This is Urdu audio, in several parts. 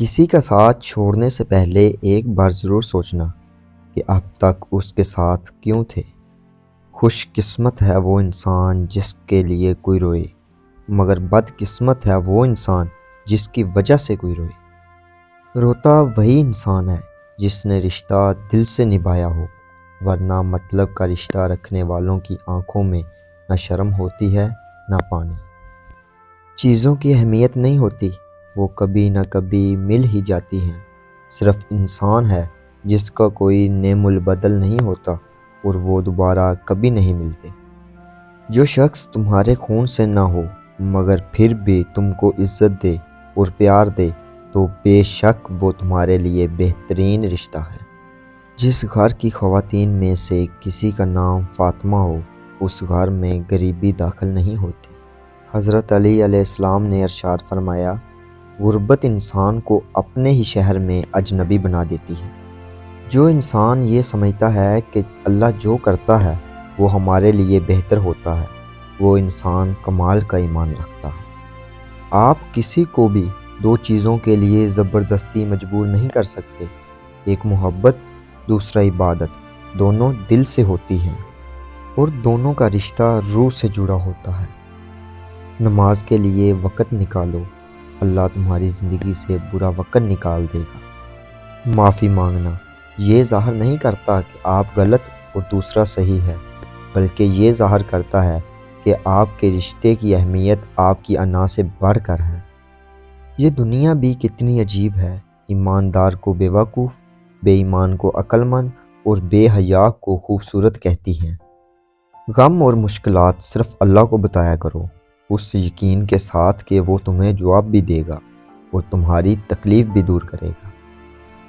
کسی کا ساتھ چھوڑنے سے پہلے ایک بار ضرور سوچنا کہ اب تک اس کے ساتھ کیوں تھے۔ خوش قسمت ہے وہ انسان جس کے لیے کوئی روئے، مگر بد قسمت ہے وہ انسان جس کی وجہ سے کوئی روئے۔ روتا وہی انسان ہے جس نے رشتہ دل سے نبھایا ہو، ورنہ مطلب کا رشتہ رکھنے والوں کی آنکھوں میں نہ شرم ہوتی ہے نہ پانی۔ چیزوں کی اہمیت نہیں ہوتی، وہ کبھی نہ کبھی مل ہی جاتی ہیں۔ صرف انسان ہے جس کا کوئی نعم البدل نہیں ہوتا اور وہ دوبارہ کبھی نہیں ملتے۔ جو شخص تمہارے خون سے نہ ہو مگر پھر بھی تم کو عزت دے اور پیار دے تو بے شک وہ تمہارے لیے بہترین رشتہ ہے۔ جس گھر کی خواتین میں سے کسی کا نام فاطمہ ہو، اس گھر میں غریبی داخل نہیں ہوتی۔ حضرت علی علیہ السلام نے ارشاد فرمایا، غربت انسان کو اپنے ہی شہر میں اجنبی بنا دیتی ہے۔ جو انسان یہ سمجھتا ہے کہ اللہ جو کرتا ہے وہ ہمارے لیے بہتر ہوتا ہے، وہ انسان کمال کا ایمان رکھتا ہے۔ آپ کسی کو بھی دو چیزوں کے لیے زبردستی مجبور نہیں کر سکتے، ایک محبت، دوسرا عبادت۔ دونوں دل سے ہوتی ہیں اور دونوں کا رشتہ روح سے جڑا ہوتا ہے۔ نماز کے لیے وقت نکالو، اللہ تمہاری زندگی سے برا وقت نکال دے گا۔ معافی مانگنا یہ ظاہر نہیں کرتا کہ آپ غلط اور دوسرا صحیح ہے، بلکہ یہ ظاہر کرتا ہے کہ آپ کے رشتے کی اہمیت آپ کی انا سے بڑھ کر ہے۔ یہ دنیا بھی کتنی عجیب ہے، ایماندار کو بے وقوف، بے ایمان کو عقل مند اور بے حیا کو خوبصورت کہتی ہیں۔ غم اور مشکلات صرف اللہ کو بتایا کرو، اس یقین کے ساتھ کہ وہ تمہیں جواب بھی دے گا اور تمہاری تکلیف بھی دور کرے گا۔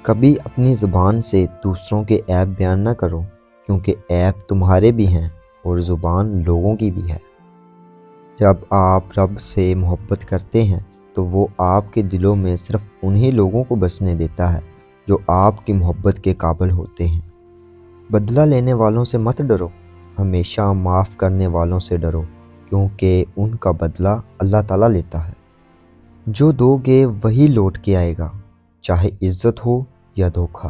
کبھی اپنی زبان سے دوسروں کے عیب بیان نہ کرو، کیونکہ عیب تمہارے بھی ہیں اور زبان لوگوں کی بھی ہے۔ جب آپ رب سے محبت کرتے ہیں تو وہ آپ کے دلوں میں صرف انہی لوگوں کو بسنے دیتا ہے جو آپ کی محبت کے قابل ہوتے ہیں۔ بدلہ لینے والوں سے مت ڈرو، ہمیشہ معاف کرنے والوں سے ڈرو، کیونکہ ان کا بدلہ اللہ تعالیٰ لیتا ہے۔ جو دو گے وہی لوٹ کے آئے گا، چاہے عزت ہو یا دھوکہ۔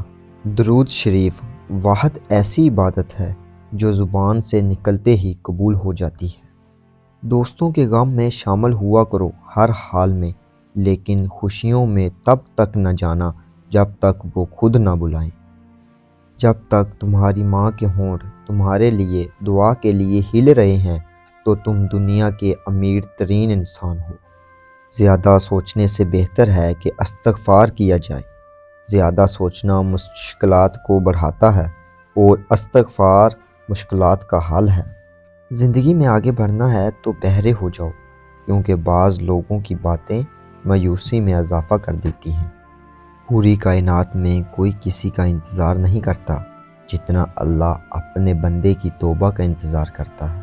درود شریف واحد ایسی عبادت ہے جو زبان سے نکلتے ہی قبول ہو جاتی ہے۔ دوستوں کے غم میں شامل ہوا کرو ہر حال میں، لیکن خوشیوں میں تب تک نہ جانا جب تک وہ خود نہ بلائیں۔ جب تک تمہاری ماں کے ہونٹ تمہارے لیے دعا کے لیے ہل رہے ہیں تو تم دنیا کے امیر ترین انسان ہو۔ زیادہ سوچنے سے بہتر ہے کہ استغفار کیا جائے۔ زیادہ سوچنا مشکلات کو بڑھاتا ہے اور استغفار مشکلات کا حل ہے۔ زندگی میں آگے بڑھنا ہے تو بہرے ہو جاؤ، کیونکہ بعض لوگوں کی باتیں مایوسی میں اضافہ کر دیتی ہیں۔ پوری کائنات میں کوئی کسی کا انتظار نہیں کرتا جتنا اللہ اپنے بندے کی توبہ کا انتظار کرتا ہے۔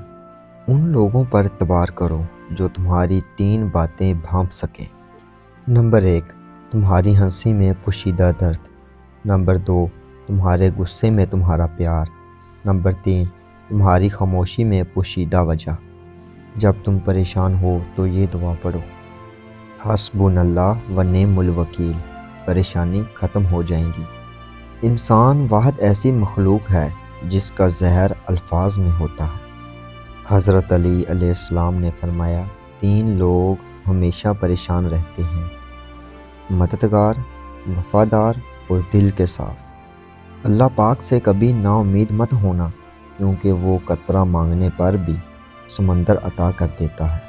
ان لوگوں پر اعتبار کرو جو تمہاری تین باتیں بھانپ سکیں۔ نمبر 1، تمہاری ہنسی میں پوشیدہ درد۔ نمبر 2، تمہارے غصے میں تمہارا پیار۔ نمبر 3، تمہاری خاموشی میں پوشیدہ وجہ۔ جب تم پریشان ہو تو یہ دعا پڑھو، حسبنا اللہ و نعم الوکیل، پریشانی ختم ہو جائیں گی۔ انسان واحد ایسی مخلوق ہے جس کا زہر الفاظ میں ہوتا ہے۔ حضرت علی علیہ السلام نے فرمایا، 3 لوگ ہمیشہ پریشان رہتے ہیں، مددگار، وفادار اور دل کے صاف۔ اللہ پاک سے کبھی نا امید مت ہونا، کیونکہ وہ قطرہ مانگنے پر بھی سمندر عطا کر دیتا ہے۔